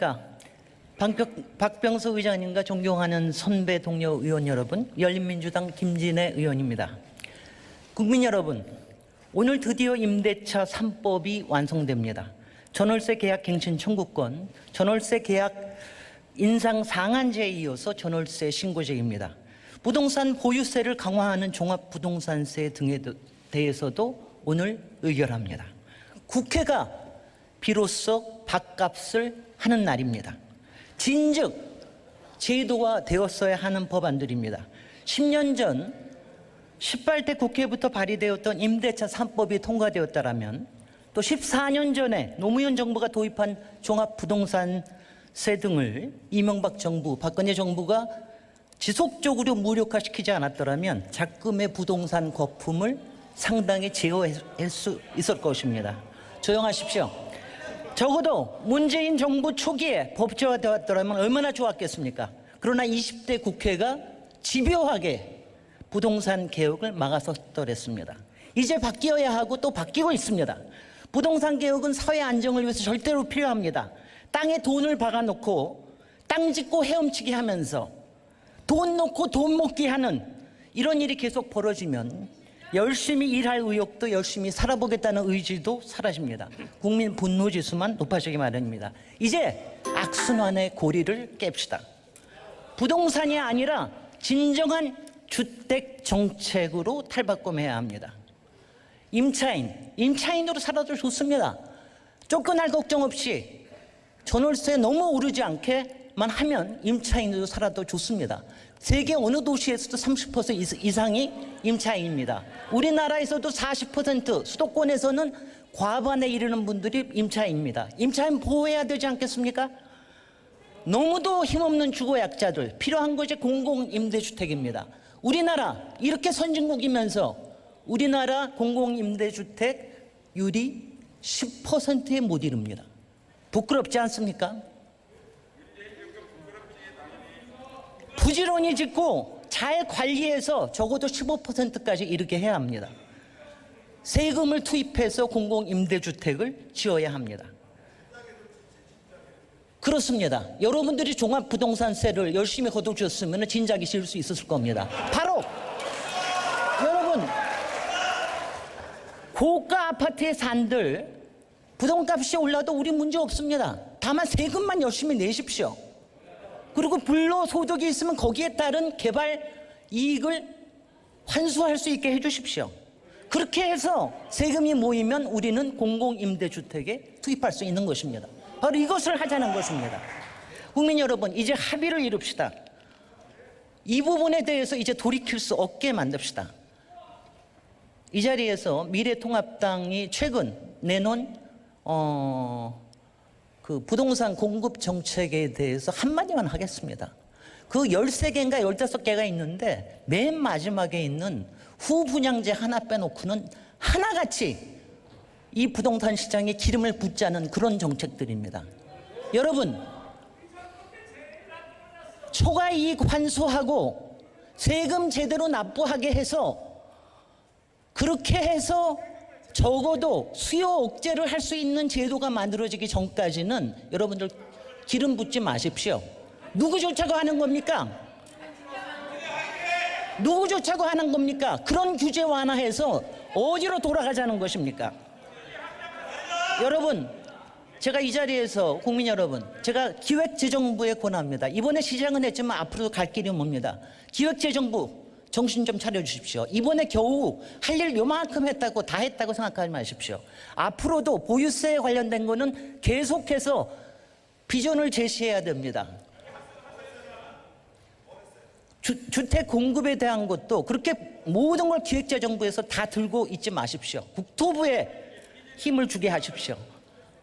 안녕하십니까. 박병수 의장님과 존경하는 선배 동료 의원 여러분, 열린민주당 김진애 의원입니다. 국민 여러분, 오늘 드디어 임대차 3법이 완성됩니다. 전월세 계약 갱신 청구권, 전월세 계약 인상 상한제에 이어서 전월세 신고제입니다. 부동산 보유세를 강화하는 종합부동산세 등에 대해서도 오늘 의결합니다. 국회가 비로소 밥값을 하는 날입니다. 진즉 제도화 되었어야 하는 법안들입니다. 10년 전 18대 국회부터 발의되었던 임대차 3법이 통과되었다면 또 14년 전에 노무현 정부가 도입한 종합부동산세 등을 이명박 정부, 박근혜 정부가 지속적으로 무력화시키지 않았더라면 작금의 부동산 거품을 상당히 제어할 수 있을 것입니다. 조용하십시오. 적어도 문재인 정부 초기에 법제화되었더라면 얼마나 좋았겠습니까? 그러나 20대 국회가 집요하게 부동산 개혁을 막아섰더랬습니다. 이제 바뀌어야 하고 또 바뀌고 있습니다. 부동산 개혁은 사회 안정을 위해서 절대로 필요합니다. 땅에 돈을 박아놓고 땅 짓고 헤엄치기 하면서 돈 놓고 돈 먹기 하는 이런 일이 계속 벌어지면 열심히 일할 의욕도 열심히 살아보겠다는 의지도 사라집니다. 국민 분노지수만 높아지기 마련입니다. 이제 악순환의 고리를 깹시다. 부동산이 아니라 진정한 주택 정책으로 탈바꿈해야 합니다. 임차인으로 살아도 좋습니다. 쫓겨날 걱정 없이 전월세 너무 오르지 않게만 하면 임차인으로 살아도 좋습니다. 세계 어느 도시에서도 30% 이상이 임차인입니다. 우리나라에서도 40%, 수도권에서는 과반에 이르는 분들이 임차인입니다. 임차인 보호해야 되지 않겠습니까? 너무도 힘없는 주거약자들, 필요한 것이 공공임대주택입니다. 우리나라 이렇게 선진국이면서 우리나라 공공임대주택률이 10%에 못 이릅니다. 부끄럽지 않습니까? 부지런히 짓고 잘 관리해서 적어도 15%까지 이르게 해야 합니다. 세금을 투입해서 공공임대주택을 지어야 합니다. 그렇습니다. 여러분들이 종합부동산세를 열심히 거둬주셨으면 진작에 지을 수 있었을 겁니다. 바로 여러분, 고가 아파트에 산들 부동값이 올라도 우리 문제 없습니다. 다만 세금만 열심히 내십시오. 그리고 불로소득이 있으면 거기에 따른 개발 이익을 환수할 수 있게 해주십시오. 그렇게 해서 세금이 모이면 우리는 공공임대주택에 투입할 수 있는 것입니다. 바로 이것을 하자는 것입니다. 국민 여러분, 이제 합의를 이룹시다. 이 부분에 대해서 이제 돌이킬 수 없게 만듭시다. 이 자리에서 미래통합당이 최근 내놓은 그 부동산 공급 정책에 대해서 한마디만 하겠습니다. 그 13개인가 15개가 있는데 맨 마지막에 있는 후분양제 하나 빼놓고는 하나같이 이 부동산 시장에 기름을 붓자는 그런 정책들입니다. 여러분, 초과이익 환수하고 세금 제대로 납부하게 해서 그렇게 해서 적어도 수요 억제를 할 수 있는 제도가 만들어지기 전까지는 여러분들 기름 붓지 마십시오. 누구 좋자고 하는 겁니까? 누구 좋자고 하는 겁니까? 그런 규제 완화해서 어디로 돌아가자는 것입니까? 여러분, 제가 이 자리에서 국민 여러분, 제가 기획재정부에 권합니다. 이번에 시작은 했지만 앞으로도 갈 길이 멉니다. 기획재정부 정신 좀 차려주십시오. 이번에 겨우 할 일 요만큼 했다고 다 했다고 생각하지 마십시오. 앞으로도 보유세에 관련된 거는 계속해서 비전을 제시해야 됩니다. 주택 공급에 대한 것도 그렇게 모든 걸 기획재정부에서 다 들고 있지 마십시오. 국토부에 힘을 주게 하십시오.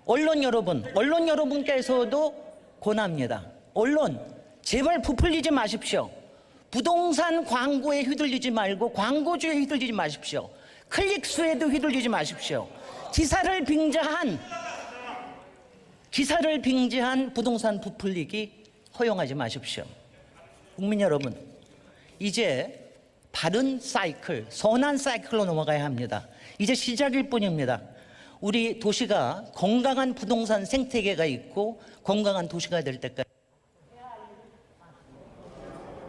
언론 여러분께서도 권합니다. 언론, 제발 부풀리지 마십시오. 부동산 광고에 휘둘리지 말고 광고주에 휘둘리지 마십시오. 클릭 수에도 휘둘리지 마십시오. 기사를 빙자한 부동산 부풀리기 허용하지 마십시오. 국민 여러분, 이제 바른 사이클, 선한 사이클로 넘어가야 합니다. 이제 시작일 뿐입니다. 우리 도시가 건강한 부동산 생태계가 있고 건강한 도시가 될 때까지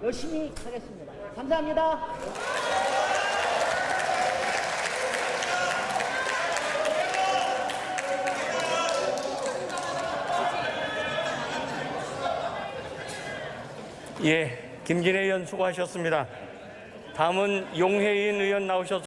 열심히 하겠습니다. 감사합니다. 예, 김진애 의원 수고하셨습니다. 다음은 용혜인 의원 나오셔서